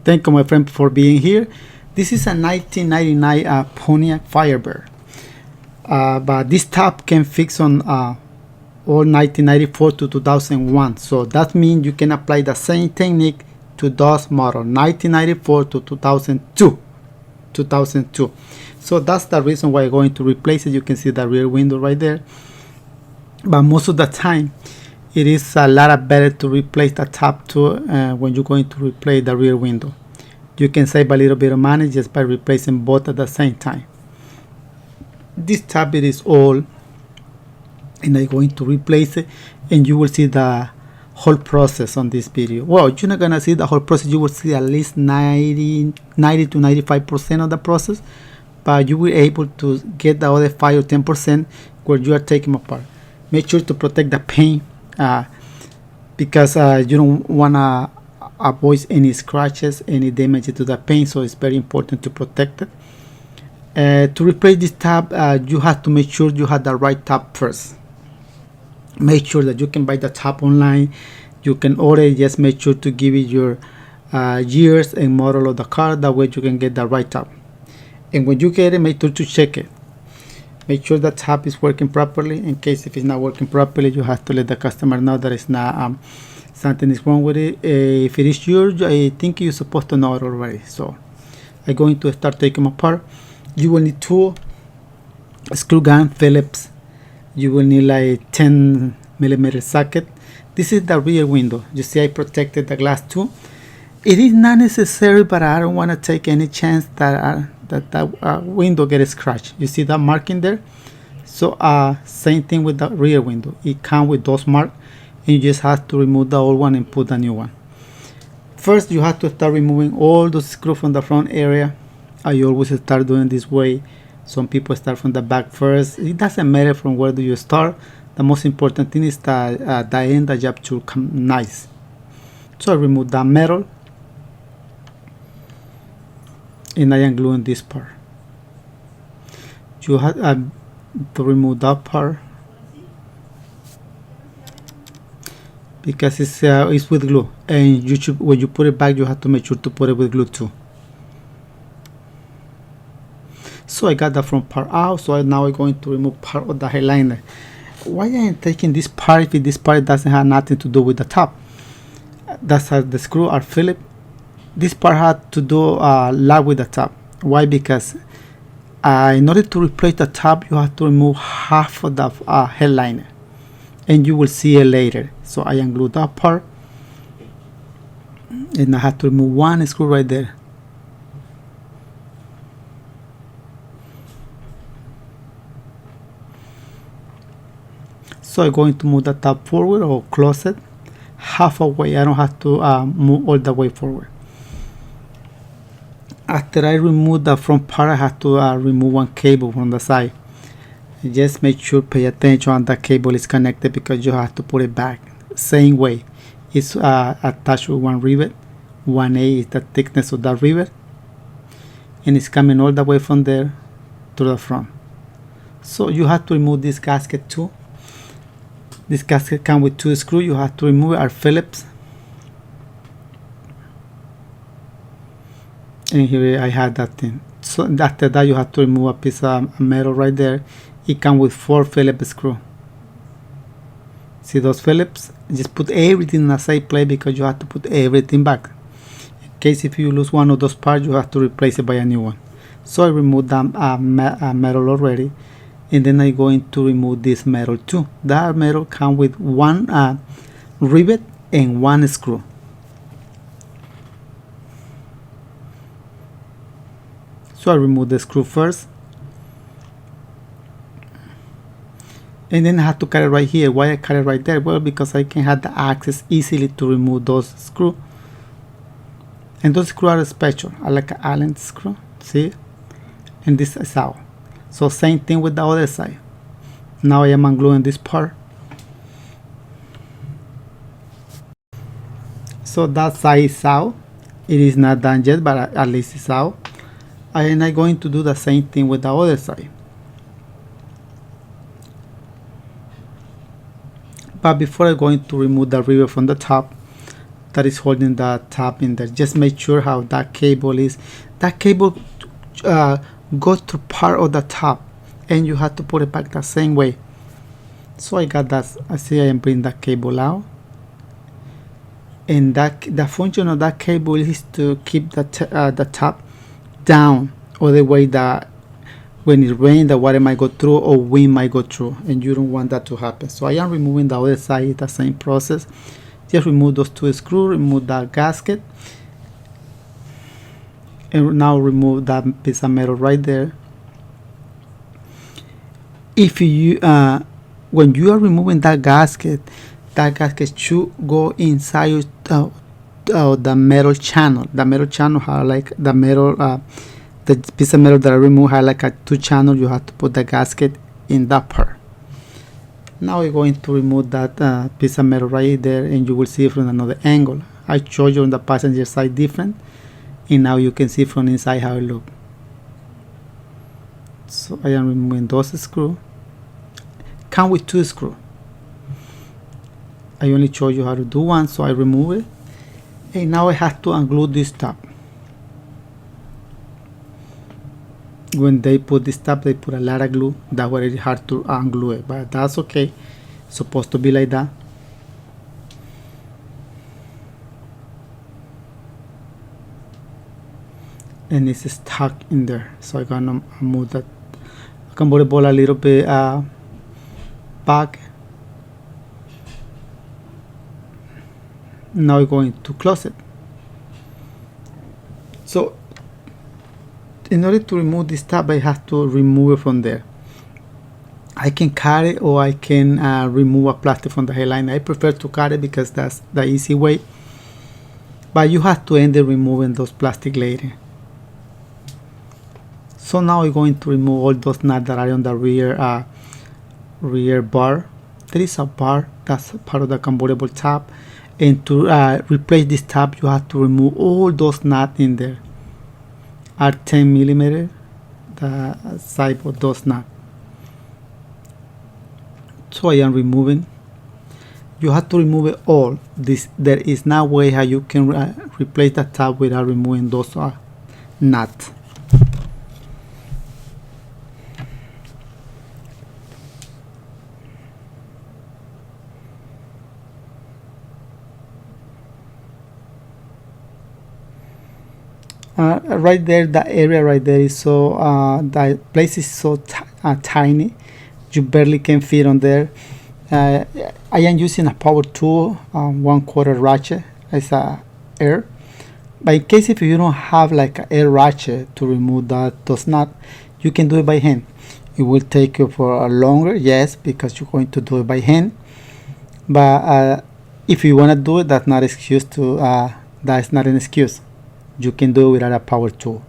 Thank you, my friend, for being here. This is a 1999 Pontiac Firebird, but this tab can fix on all 1994 to 2001. So that means you can apply the same technique to those models, 1994 to 2002. So that's the reason why I'm going to replace it. You can see the rear window right there. But most of the time, it is a lot better to replace the top too when you're going to replace the rear window. You can save a little bit of money just by replacing both at the same time. This tab it is old, and I'm going to replace it, and you will see the whole process on this video. Well, you're not gonna see the whole process. You will see at least 90 to 95% of the process, but you will be able to get the other 5 or 10% where you are taking them apart. Make sure to protect the paint because you don't want to avoid any scratches, any damage to the paint, so it's very important to protect it. To replace this tab, you have to make sure you have the right tab first. Make sure that you can buy the tab online. You can order it. Just make sure to give it your years and model of the car. That way you can get the right tab. And when you get it, make sure to check it. Make sure that tab is working properly. In case if it's not working properly, you have to let the customer know that it's not something is wrong with it. If it is yours, I think you're supposed to know it already. So I'm going to start taking them apart. You will need 2 screw gun Phillips. You will need like 10mm socket. This is the rear window. You see I protected the glass too. It is not necessary, but I don't want to take any chance that that window gets scratched. You see that marking there? So same thing with the rear window. It comes with those marks, and you just have to remove the old one and put the new one. First, you have to start removing all the screws from the front area. I always start doing this way. Some people start from the back first. It doesn't matter from where do you start. The most important thing is that the end the job should come nice. So I remove that metal, and I am gluing this part. You have to remove that part because it's with glue, and you should, when you put it back, you have to make sure to put it with glue too. So I got the front part out. So now I'm going to remove part of the headliner. Why I am taking this part if this part doesn't have nothing to do with the top? That's how the screw are Phillips. This part had to do a lot with the top. Why? Because in order to replace the top, you have to remove half of the headliner, and you will see it later. So I unglued that part, and I have to remove 1 screw right there. So I'm going to move the top forward or close it half away. I don't have to move all the way forward. After I remove the front part, I have to remove 1 cable from the side. Just make sure, pay attention on the cable is connected, because you have to put it back. Same way. It's attached with 1 rivet. 1A is the thickness of that rivet. And it's coming all the way from there to the front. So you have to remove this gasket too. This gasket comes with 2 screws. You have to remove our Phillips. And here I had that thing. So after that, you have to remove a piece of metal right there. It comes with 4 Phillips screws. See those Phillips? Just put everything in the same place, because you have to put everything back. In case if you lose one of those parts, you have to replace it by a new one. So I removed that metal already. And then I'm going to remove this metal too. That metal comes with 1 rivet and 1 screw. So I remove the screw first, and then I have to cut it right here. Why I cut it right there? Well, because I can have the access easily to remove those screws. And those screws are special. I like an Allen screw. See? And this is out. So same thing with the other side. Now I am ungluing this part. So that side is out. It is not done yet, but at least it's out. And I'm going to do the same thing with the other side. But before I'm going to remove the rivet from the top, that is holding the top in there. Just make sure how that cable is. That cable goes through part of the top, and you have to put it back the same way. So I got that. I see I am bringing that cable out, and that the function of that cable is to keep the top down, or the way that when it rains, the water might go through or wind might go through, and you don't want that to happen. So I am removing the other side, the same process. Just remove those two screws, remove that gasket, and now remove that piece of metal right there. If you when you are removing that gasket should go inside the metal channel. The metal channel have like the metal the piece of metal that I removed had like a two channel. You have to put the gasket in that part. Now we're going to remove that piece of metal right there, and you will see it from another angle. I showed you on the passenger side different, and now you can see from inside how it looks. So I am removing those screws. Come with two screws. I only showed you how to do one, so I remove it. And now I have to unglue this top. When they put this top, they put a lot of glue. That's why it's hard to unglue it, but that's okay. It's supposed to be like that. And it's stuck in there, so I'm gonna move that convertible a little bit back. Now we're going to close it. So in order to remove this tab, I have to remove it from there. I can cut it, or I can remove a plastic from the headline. I prefer to cut it because that's the easy way, but you have to end up removing those plastic later. So now we're going to remove all those nuts that are on the rear bar. There is a bar that's part of the convertible tab, and to replace this tab, you have to remove all those nuts in there. Are 10 millimeter the size of those nuts. So I am removing. You have to remove it all. There is no way how you can replace the tab without removing those nuts. Right there, the area right there is so the place is so tiny, you barely can fit on there. I am using a power tool, 1/4 ratchet as a air, but in case if you don't have like an air ratchet to remove those nuts, you can do it by hand. It will take you for a longer, yes, because you're going to do it by hand, but if you want to do it, that's not excuse to that's not an excuse. You can do it without a power tool.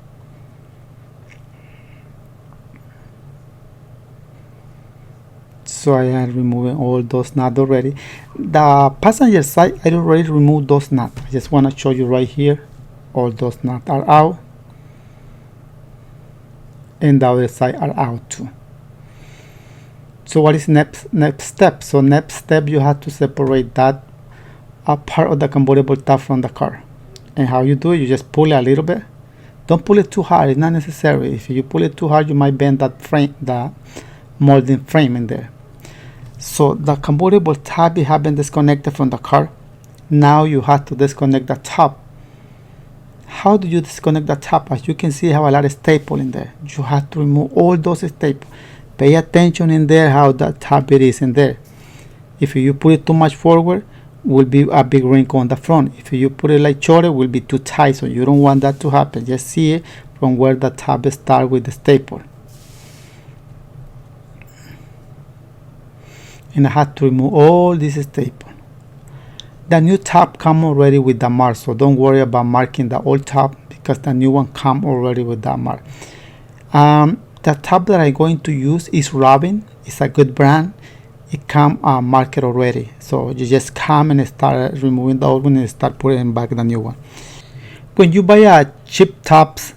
So I am removing all those nuts already. The passenger side, I already removed those nuts. I just want to show you right here. All those nuts are out, and the other side are out too. So what is next step? So next step, you have to separate that part of the convertible top from the car. And how you do it, you just pull it a little bit. Don't pull it too hard, it's not necessary. If you pull it too hard, you might bend that frame, the molding frame in there. So the convertible top has been disconnected from the car. Now you have to disconnect the top. How do you disconnect the top? As you can see, I have a lot of staple in there. You have to remove all those staples. Pay attention in there how the top it is in there. If you put it too much forward, will be a big wrinkle on the front. If you put it like shorter, will be too tight, so you don't want that to happen. Just see it from where the top starts with the staple. And I have to remove all this staple. The new top comes already with the mark, so don't worry about marking the old top because the new one comes already with that mark. The top that I'm going to use is Robin. It's a good brand. It comes marked already, so you just come and start removing the old one and start putting back the new one. When you buy a cheap tops,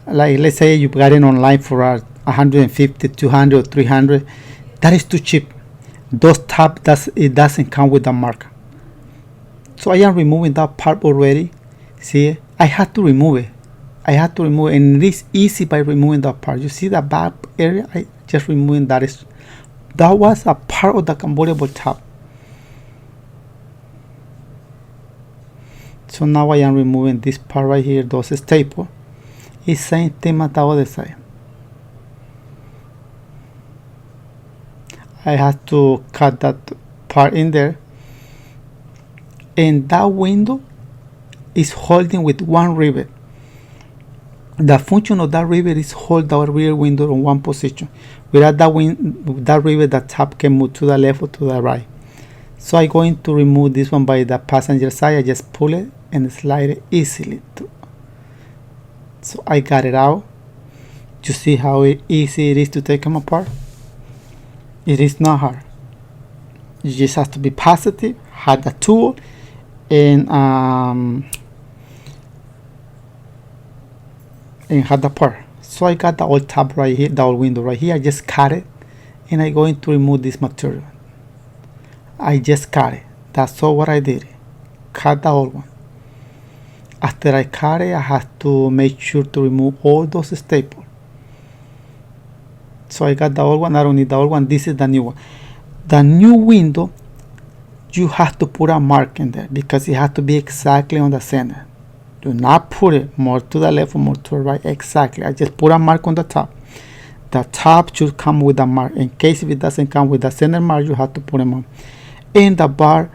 like let's say you got it online for 150, 200 or 300, that is too cheap. Those tops, it doesn't come with the mark. So I am removing that part already. See, I had to remove it. And it is easy by removing that part. You see that back area? I just removing that. That was a part of the convertible top. So now I am removing this part right here, those staples. It's same thing at the other side. I have to cut that part in there. And that window is holding with one rivet. The function of that rivet is hold the rear window in one position. Without that rivet, the top can move to the left or to the right. So I'm going to remove this one by the passenger side. I just pull it and slide it easily through. So I got it out. You see how easy it is to take them apart? It is not hard. You just have to be positive, have the tool, and have the part. So I got the old top right here, the old window right here. I just cut it, and I'm going to remove this material. I just cut it. That's all what I did. Cut the old one. After I cut it, I have to make sure to remove all those staples. So I got the old one. I don't need the old one. This is the new one. The new window, you have to put a mark in there because it has to be exactly on the center. Do not put it more to the left or more to the right. Exactly. I just put a mark on the top. The top should come with a mark. In case if it doesn't come with the center mark, you have to put them on. And the bar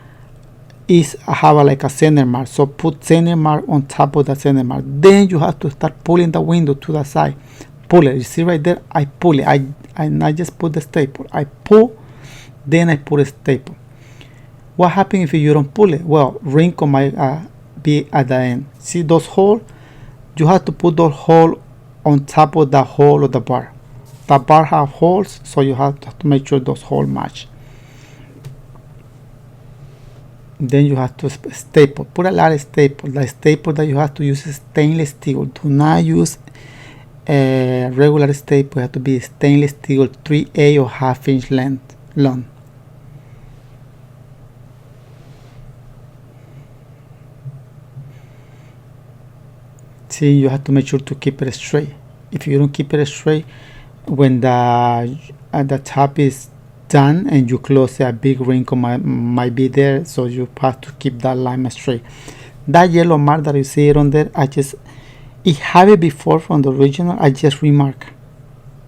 is have like a center mark. So put center mark on top of the center mark. Then you have to start pulling the window to the side. Pull it. You see right there? I pull it. I just put the staple. I pull, then I put a staple. What happens if you don't pull it? Well, wrinkle might be at the end. See those holes? You have to put those holes on top of the hole of the bar. The bar have holes, so you have to make sure those holes match. Then you have to staple. Put a lot of staple. The staple that you have to use is stainless steel. Do not use a regular staple. It has to be stainless steel 3/8 or 1/2 inch length long. See, you have to make sure to keep it straight. If you don't keep it straight, when the top is done and you close it, a big wrinkle might be there, so you have to keep that line straight. That yellow mark that you see it on there, it have it before from the original. I just remark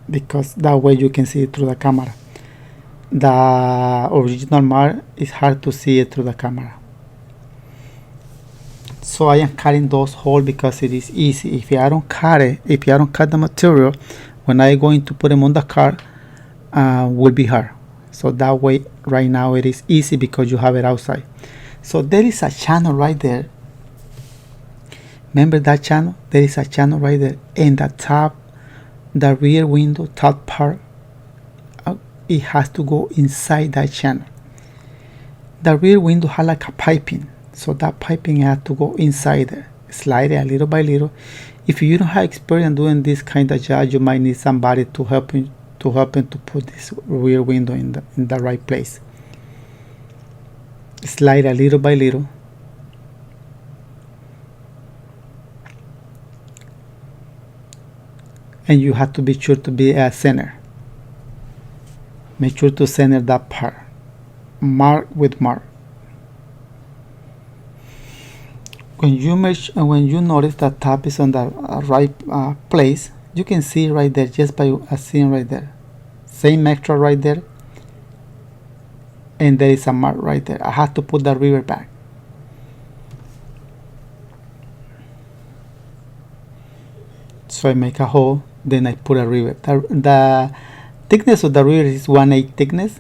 because that way you can see it through the camera. The original mark is hard to see it through the camera. So I am cutting those holes because it is easy. If I don't cut it, if I don't cut the material, when I going to put them on the car, will be hard. So that way, right now it is easy because you have it outside. So there is a channel right there. Remember that channel? There is a channel right there. And the top, the rear window, top part, it has to go inside that channel. The rear window has like a piping. So that piping has to go inside there. Slide it little by little. If you don't have experience doing this kind of job, you might need somebody to help you to put this rear window in the right place. Slide it little by little. And you have to be sure to be a center. Make sure to center that part. Mark with mark. When you notice that top is on the right place, you can see right there just by seeing right there. Same extra right there. And there is a mark right there. I have to put the rivet back. So I make a hole, then I put a rivet. The thickness of the rivet is 1/8 thickness.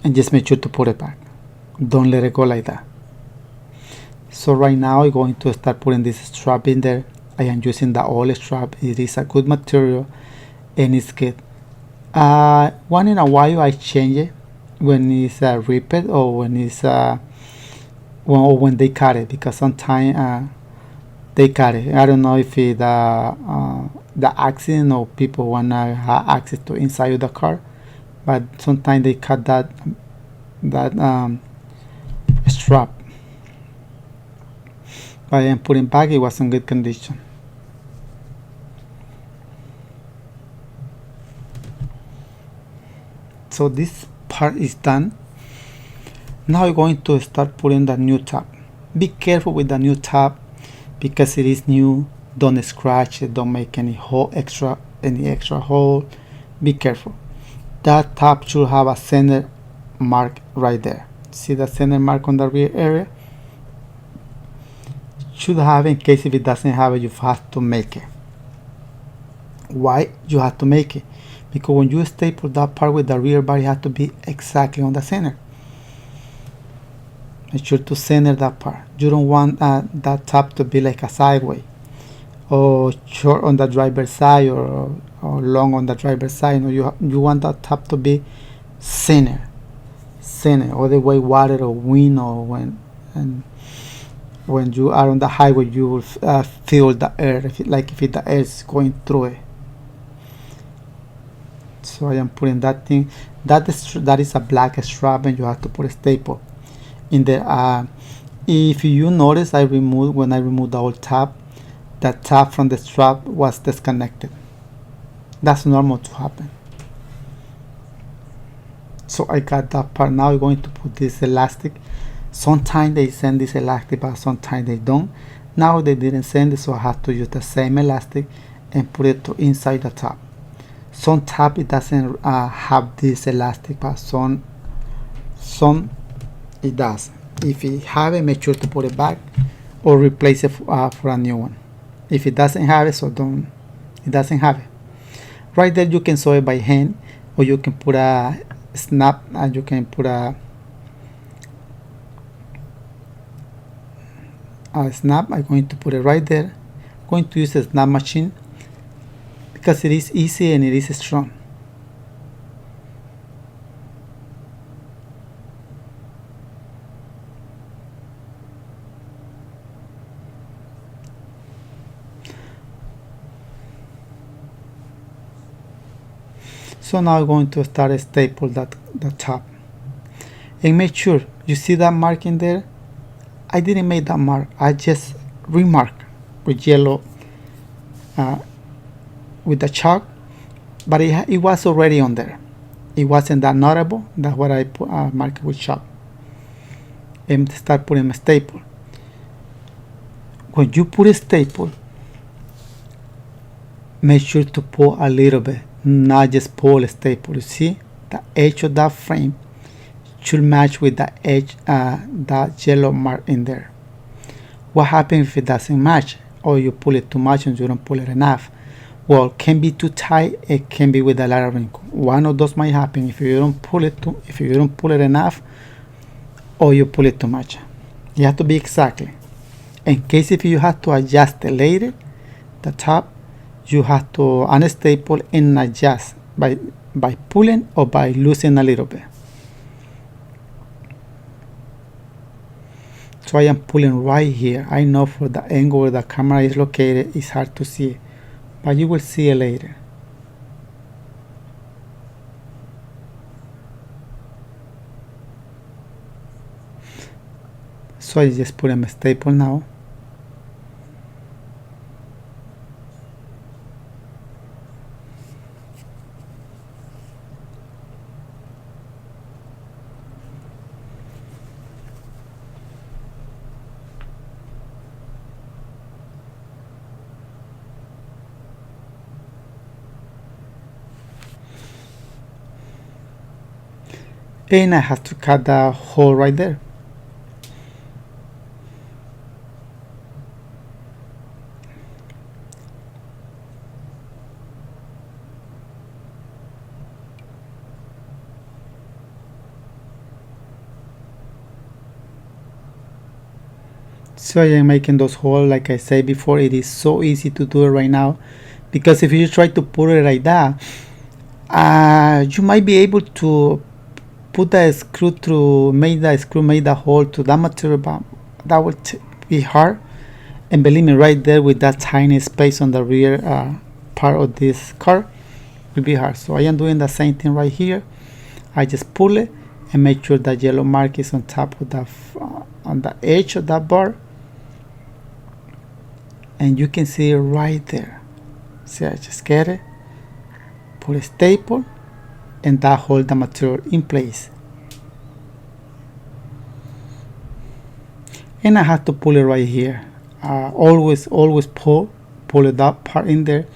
And just make sure to put it back. Don't let it go like that. So right now I'm going to start putting this strap in there. I am using the old strap. It is a good material and it's good. One in a while I change it when it's ripped or when it's when they cut it, because sometimes they cut it. I don't know if it, the accident or people wanna have access to inside of the car, but sometimes they cut that strap. but I am putting back, it was in good condition. So this part is done. Now we're going to start putting the new tab. Be careful with the new tab because it is new. Don't scratch it, don't make any extra hole. Be careful. That tab should have a center mark right there. See the center mark on the rear area? Should have, in case if it doesn't have it, you have to make it. Why you have to make it? Because when you staple that part with the rear bar, it has to be exactly on the center. Make sure to center that part. You don't want that tab to be like a sideways, or short on the driver's side, or long on the driver's side. No, you want that tab to be center, other way water or wind, or when you are on the highway, you will feel the air, if the air is going through it. So I am putting that thing. That is a black strap, and you have to put a staple in there. If you notice, when I removed the old tab, the tab from the strap was disconnected. That's normal to happen. So I got that part. Now I'm going to put this elastic. Sometimes they send this elastic, but sometimes they don't. Now they didn't send it, so I have to use the same elastic and put it inside the tab. Some tab it doesn't have this elastic, but some it does. If you have it, make sure to put it back or replace it for a new one. If it doesn't have it, it doesn't have it. Right there you can sew it by hand, or you can put a snap, and you can put a snap. I'm going to put it right there. I'm going to use a snap machine because it is easy and it is strong. So now I'm going to start staple the top, and make sure you see that mark in there. I didn't make that mark, I just remark with yellow with the chalk, but it was already on there. It wasn't that notable. That's what I put mark with chalk and start putting a staple. When you put a staple, make sure to pull a little bit, not just pull a staple. You see the edge of that frame should match with the edge, that yellow mark in there. What happens if it doesn't match, or you pull it too much and you don't pull it enough? Well, it can be too tight, it can be with a lot of wrinkle. One of those might happen if you don't pull it enough, or you pull it too much. You have to be exactly. In case if you have to adjust it later, the top, you have to unstaple and adjust by pulling or by loosening a little bit. So I am pulling right here. I know for the angle where the camera is located, it's hard to see it, but you will see it later. So I just put a staple now. And I have to cut the hole right there. So I am making those holes, like I said before. It is so easy to do it right now, because if you try to put it like that, you might be able to put the screw through, make the hole to that material, but that would be hard. And believe me, right there with that tiny space on the rear part of this car, will be hard. So I am doing the same thing right here. I just pull it and make sure that yellow mark is on top of the on the edge of that bar. and you can see it right there. See, I just get it, put a staple, and that hold the material in place. And I have to pull it right here. Always pull it, that part in there,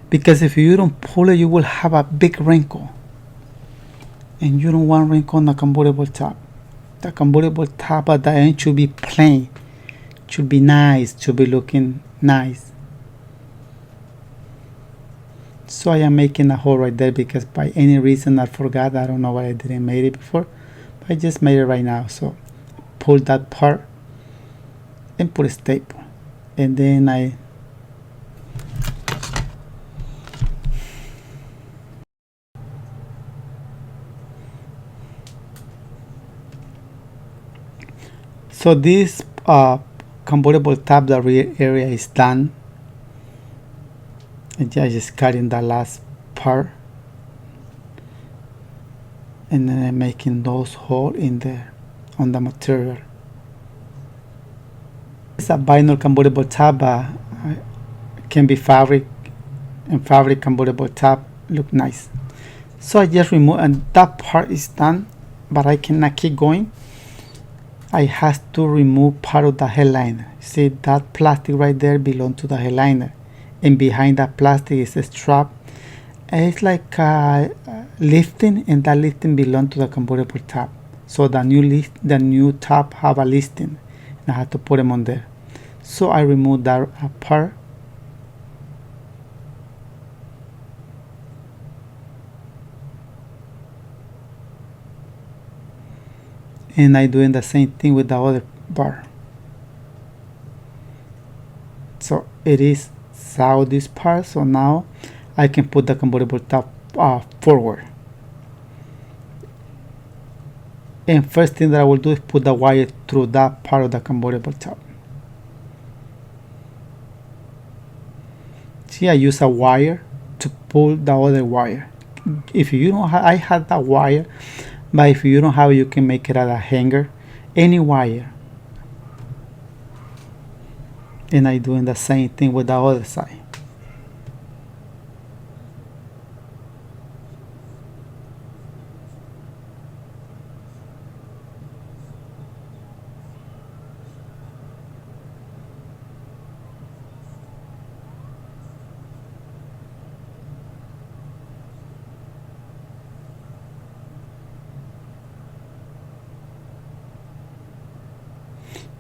because if you don't pull it, you will have a big wrinkle, and you don't want wrinkle on the convertible top. The convertible top at the end should be plain, should be nice, should be looking nice. So I am making a hole right there because by any reason I forgot. I don't know why I didn't make it before, but I just made it right now. So pull that part and put a staple, and then so this convertible top, the rear area is done, and I just cut in the last part, and then I'm making those holes in there on the material. It's a vinyl convertible top, can be fabric, and fabric convertible top look nice. So I just remove, and that part is done, but I cannot keep going. I have to remove part of the headliner. See, that plastic right there belongs to the headliner, and behind that plastic is a strap, and it's like lifting, and that lifting belongs to the convertible top. So the new top have a lifting, and I have to put them on there. So I remove that part, and I doing the same thing with the other bar. So it is out this part, so now I can put the convertible top forward. And first thing that I will do is put the wire through that part of the convertible top. See, I use a wire to pull the other wire. If you don't have, I had that wire, but if you don't have it, you can make it out of a hanger, any wire. And I doing the same thing with the other side.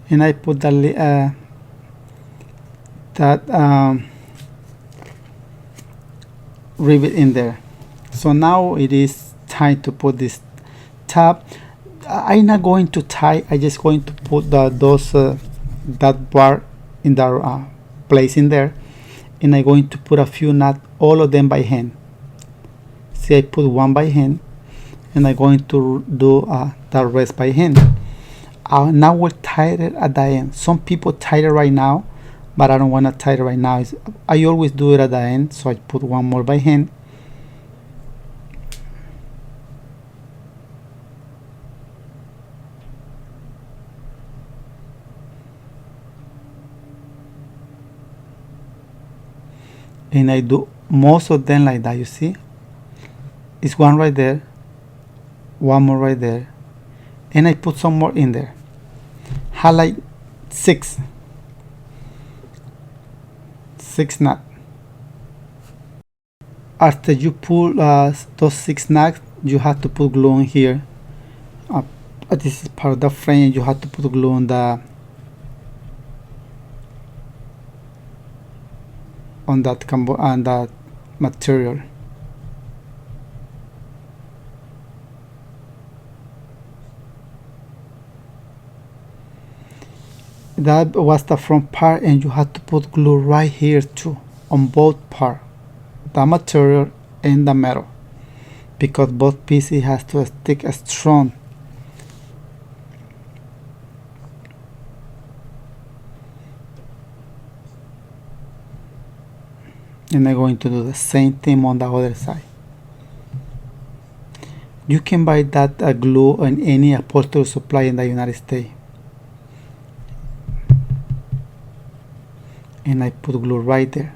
And I put that rivet in there. So now it is time to put this tab. I'm not going to tie. I'm just going to put that bar in the place in there, and I'm going to put a few nuts, all of them by hand. See, I put one by hand, and I'm going to do the rest by hand. Now we'll tie it at the end. Some people tie it right now, but I don't want to tie it right now. I always do it at the end, so I put one more by hand. And I do most of them like that, you see. It's one right there, one more right there, and I put some more in there. Highlight six nuts. After you pull those 6 nuts, you have to put glue on here. This is part of the frame. You have to put glue on that material. That was the front part, and you have to put glue right here too, on both parts, the material and the metal, because both pieces has to stick strong. And I'm going to do the same thing on the other side. You can buy that glue in any upholstery supply in the United States. and I put glue right there.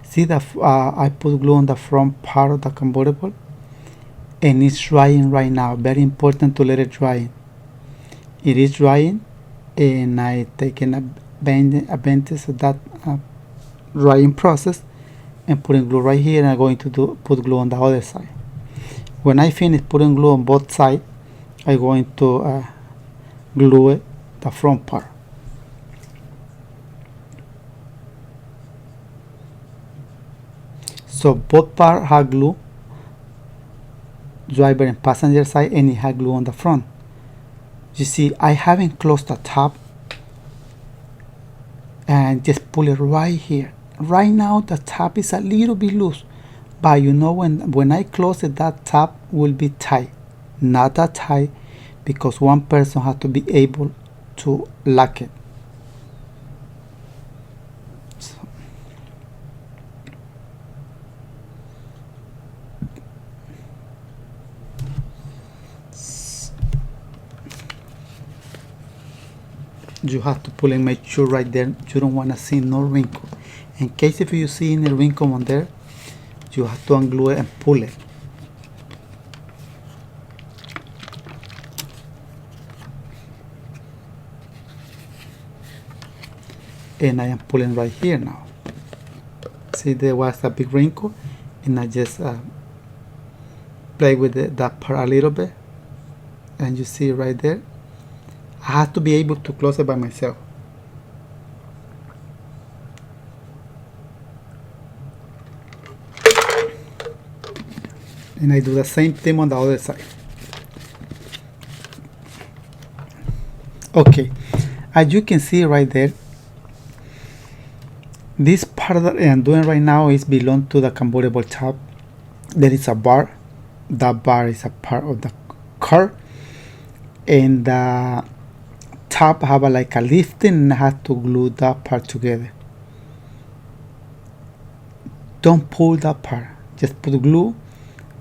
See that I put glue on the front part of the convertible, and it's drying right now. Very important to let it dry. It is drying, and I taken advantage of that drying process and putting glue right here, and I'm going to put glue on the other side. When I finish putting glue on both sides, I'm going to glue it the front part. So both parts have glue, driver and passenger side, and it has glue on the front. You see, I haven't closed the top, and just pull it right here. Right now the top is a little bit loose, but you know, when I close it, that top will be tight. Not that tight, because one person has to be able to lock it. You have to pull and make sure right there you don't want to see no wrinkle. In case if you see any wrinkle on there, you have to unglue it and pull it. And I am pulling right here now. See, there was a big wrinkle, and I just play with that part a little bit, and you see right there. I have to be able to close it by myself. And I do the same thing on the other side. Okay, as you can see right there, this part that I'm doing right now is belong to the convertible top. There is a bar. That bar is a part of the car, and the top have like a lifting, and I have to glue that part together. Don't pull that part, just put glue,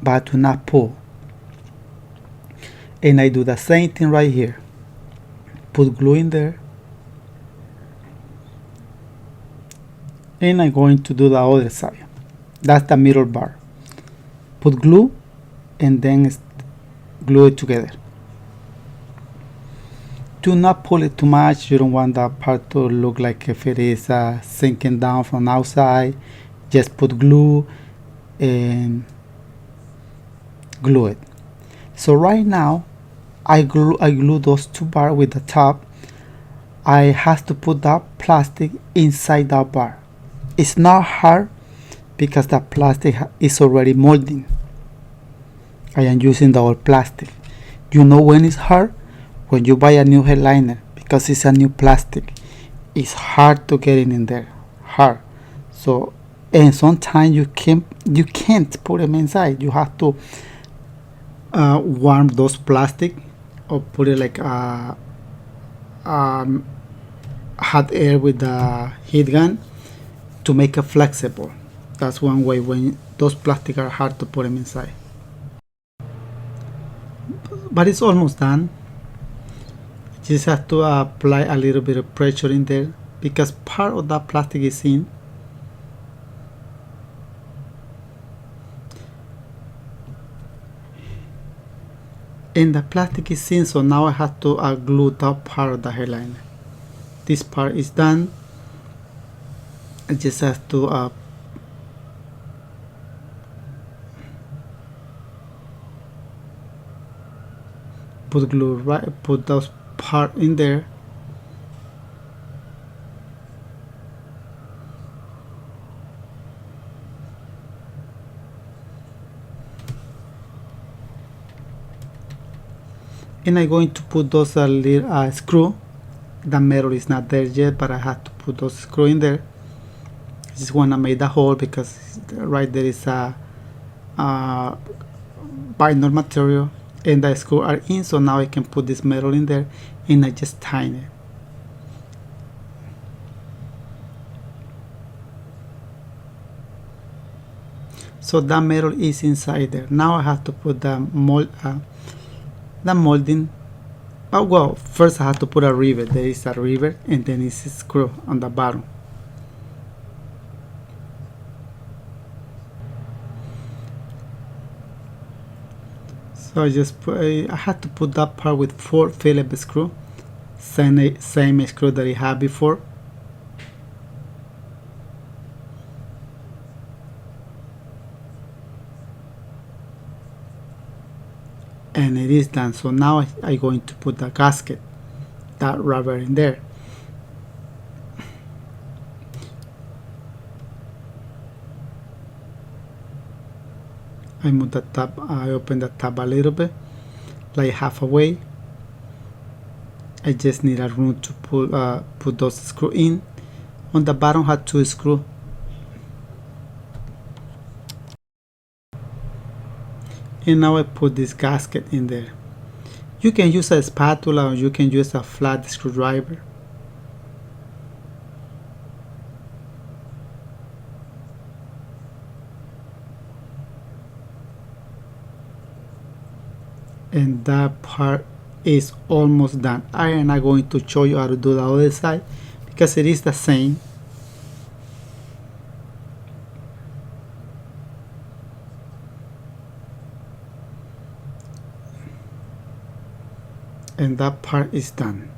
but do not pull. And I do the same thing right here. Put glue in there, and I'm going to do the other side. That's the middle bar. Put glue and then glue it together. Do not pull it too much. You don't want that part to look like if it is sinking down from outside. Just put glue and glue it. So right now I glue those two bars with the top. I have to put that plastic inside that bar. It's not hard because the plastic is already molding. I am using the old plastic. You know when it's hard? When you buy a new headliner, because it's a new plastic, it's hard to get it in there, hard. So, and sometimes you can't put them inside. You have to warm those plastic, or put it like hot air with the heat gun to make it flexible. That's one way when those plastic are hard to put them inside. But it's almost done. Just have to apply a little bit of pressure in there, because part of that plastic is in. And the plastic is in, so now I have to glue that part of the headliner. This part is done. I just have to put glue right, put those part in there, and I'm going to put those little screw. The metal is not there yet, but I have to put those screw in there. I just want to make the hole, because right there is a vinyl material, and the screw are in, so now I can put this metal in there, and I just tighten it. So that metal is inside there. Now I have to put the molding. Oh well, first I have to put a rivet. There is a rivet, and then it's a screw on the bottom. So I just put, I had to put that part with 4 Phillips screw, same screw that I had before. And it is done. So now I'm going to put the gasket, that rubber in there. I move the tab, I open the tab a little bit, like halfway. I just need a room to put those screws in. On the bottom had 2 screws. And now I put this gasket in there. You can use a spatula or you can use a flat screwdriver. And that part is almost done. I am not going to show you how to do the other side because it is the same. And that part is done.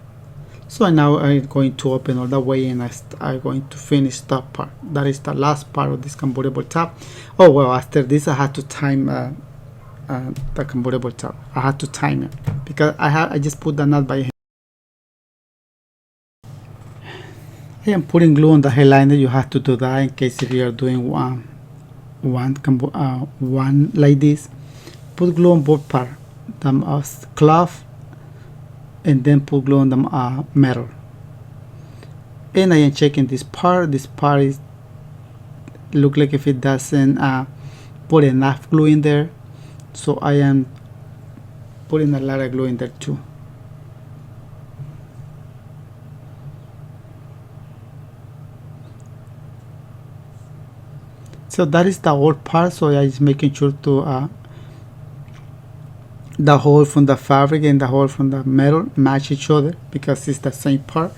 So now I'm going to open all the way and I'm going to finish that part. That is the last part of this convertible top. Oh well, after this I had to time the convertible top. I had to time it because I just put the nut by hand. I am putting glue on the headliner. You have to do that in case if you are doing one like this. Put glue on both parts, the cloth, and then put glue on the metal. And I am checking this part. This part is look like if it doesn't put enough glue in there, so I am putting a lot of glue in there too. So that is the old part. So I just making sure to the hole from the fabric and the hole from the metal match each other because it's the same part.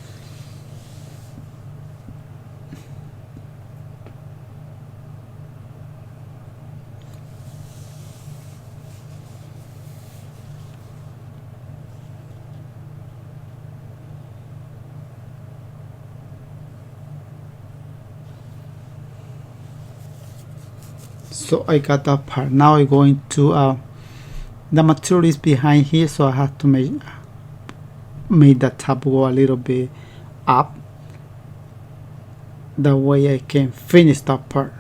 So I got that part. Now I'm going to the material is behind here, so I have to make the top go a little bit up. That way I can finish that part.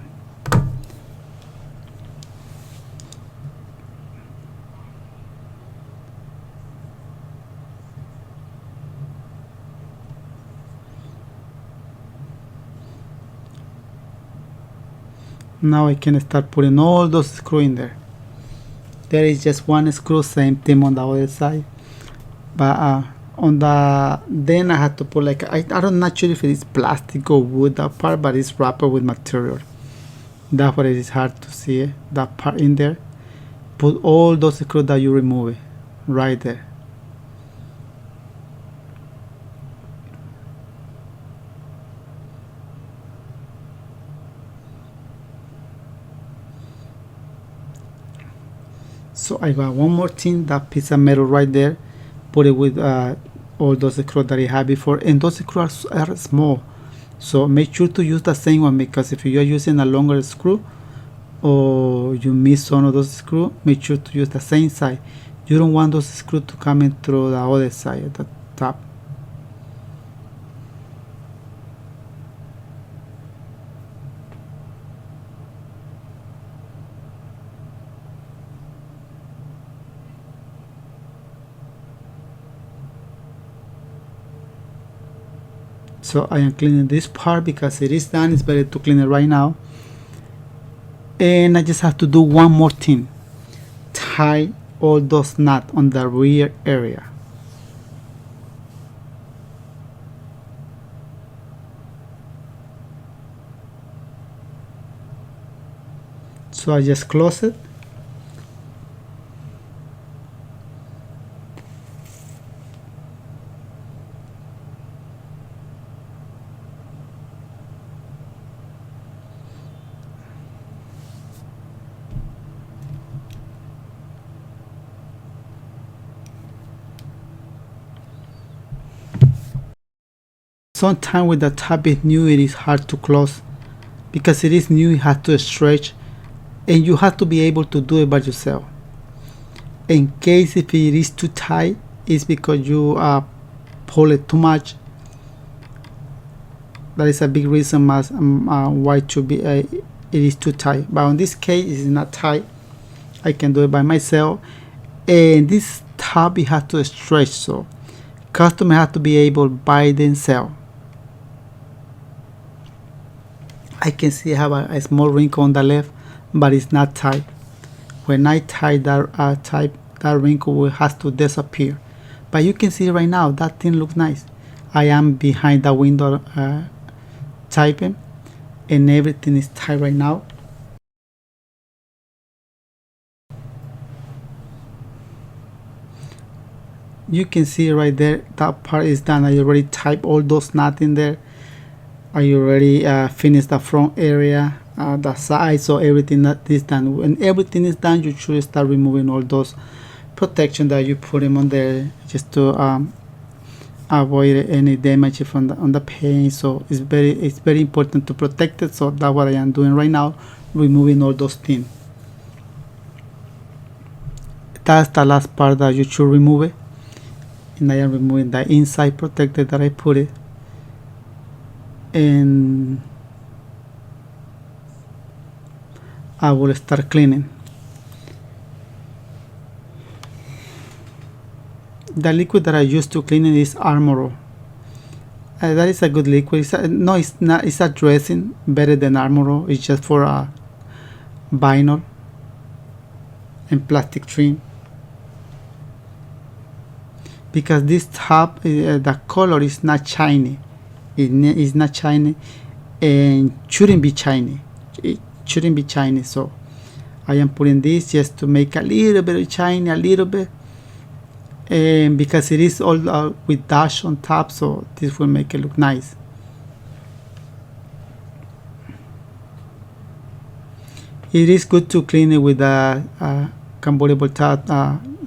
Now I can start putting all those screws in there. There is just one screw, same thing on the other side, but on the then I had to put like I'm not sure if it is plastic or wood, that part, but it's wrapped with material. That's why it is hard to see that part in there. Put all those screws that you remove right there. So I got one more thing, that piece of metal right there, put it with all those screws that I had before, and those screws are small, so make sure to use the same one, because if you are using a longer screw or you miss one of those screws, make sure to use the same side. You don't want those screws to come in through the other side at the top. So I am cleaning this part because it is done. It's better to clean it right now. And I just have to do one more thing. Tie all those nuts on the rear area. So I just close it. sometimes when the top is new, it is hard to close. Because it is new, it has to stretch, and you have to be able to do it by yourself. In case if it is too tight, it's because you pull it too much. That is a big reason why it should be it is too tight. But in this case, it's not tight. I can do it by myself. And this top, it has to stretch, so customer have to be able by themselves. I can see I have a small wrinkle on the left, but it's not tight. When I tie that that wrinkle will has to disappear. But you can see right now that thing looks nice. I am behind the window typing, and everything is tight right now. You can see right there that part is done. I already typed all those knots in there. I already finished the front area, the side, so everything that is done. When everything is done, you should start removing all those protection that you put them on there, just to avoid any damage from on the paint. So it's very important to protect it. So that's what I am doing right now, removing all those things. That's the last part that you should remove it, and I am removing the inside protector that I put it. And I will start cleaning. The liquid that I use to clean it is Armor. That is a good liquid. No, it's not. It's a dressing, better than Armor. It's just for vinyl and plastic trim. Because this top, the color is not shiny. It is not shiny, and shouldn't be shiny. It shouldn't be shiny. So I am putting this just to make a little bit shiny, a little bit, and because it is all with dash on top, so this will make it look nice. It is good to clean it with a convertible top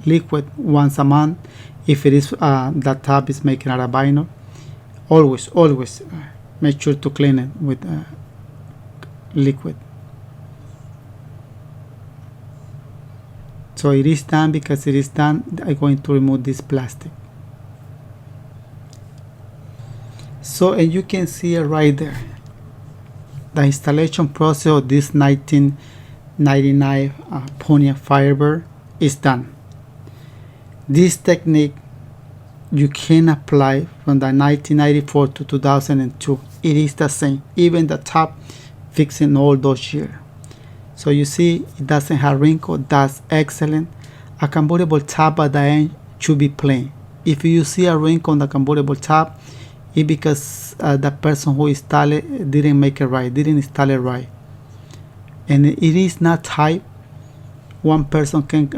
liquid once a month if it is the top is making out of vinyl. Always make sure to clean it with liquid. So it is done. Because it is done, I'm going to remove this plastic. So, and you can see it right there. The installation process of this 1999 Pontiac Firebird is done. This technique you can apply from the 1994 to 2002. It is the same, even the top, fixing all those years. So you see, it doesn't have wrinkle. That's excellent. A convertible top at the end should be plain. If you see a wrinkle on the convertible top, it's because the person who installed it didn't make it right, didn't install it right. And it is not tight. One person can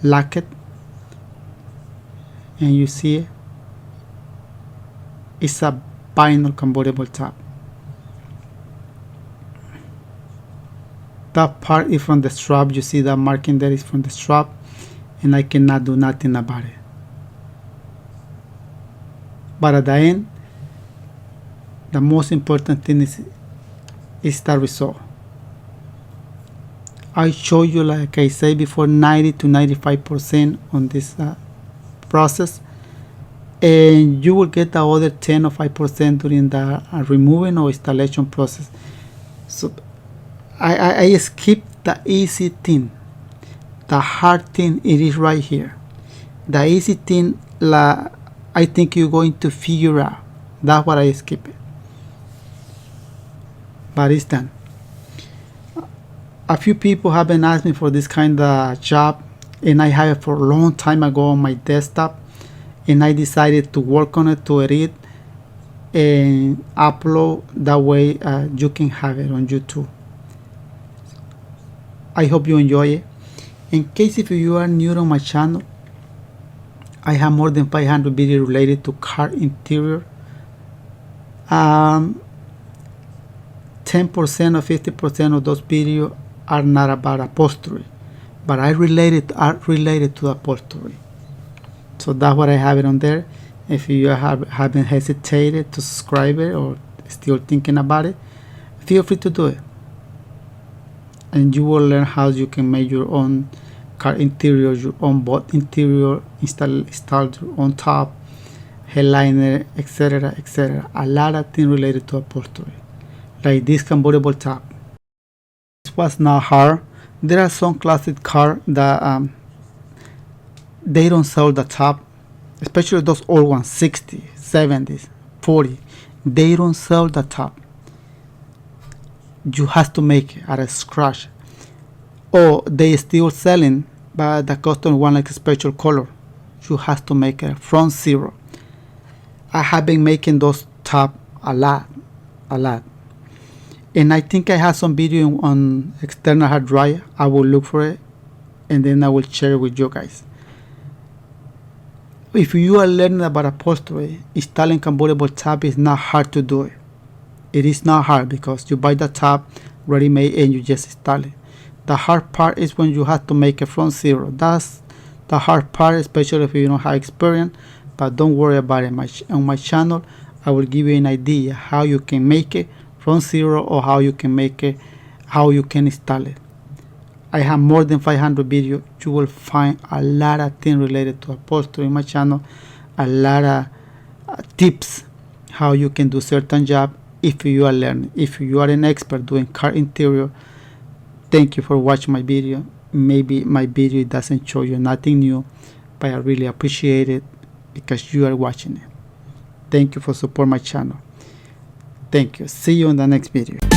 lock it, and you see it. It's a vinyl convertible top. That part is from the strap. You see that marking there is from the strap, and I cannot do nothing about it. But at the end, the most important thing is the result. I show you, like I said before, 90 to 95% on this process, and you will get the other 10 or 5% during the removing or installation process. So I skip the easy thing. The hard thing, it is right here. The easy thing, I think you're going to figure out. That's what I skip it. But it's done. A few people have been asking me for this kind of job, and I have it for a long time ago on my desktop, and I decided to work on it, to edit and upload. That way you can have it on YouTube. I hope you enjoy it. In case if you are new to my channel, I have more than 500 videos related to car interior. 10% or 50% of those videos are not about upholstery, but are related to upholstery. So that's what I have it on there. If you haven't hesitated to subscribe it or still thinking about it, feel free to do it. And you will learn how you can make your own car interior, your own boat interior, install your own top, headliner, etc., etc. A lot of things related to upholstery, like this convertible top. This was not hard. There are some classic cars that they don't sell the top, especially those old ones, 60s, 70s, 40s. They don't sell the top. You have to make it out of scratch, or they still selling, but the customer want like a special color. You have to make it from zero. I have been making those top a lot, and I think I have some video on external hard drive. I will look for it, and then I will share it with you guys. If you are learning about upholstery, installing convertible top is not hard to do it. It is not hard because you buy the top ready-made and you just install it. The hard part is when you have to make it from zero. That's the hard part, especially if you don't have experience. But don't worry about it. On my channel, I will give you an idea how you can make it from zero, or how you can install it. I have more than 500 videos. You will find a lot of things related to upholstery in my channel, a lot of tips how you can do certain job if you are learning. If you are an expert doing car interior, thank you for watching my video. Maybe my video doesn't show you nothing new, but I really appreciate it because you are watching it. Thank you for support my channel. Thank you. See you in the next video.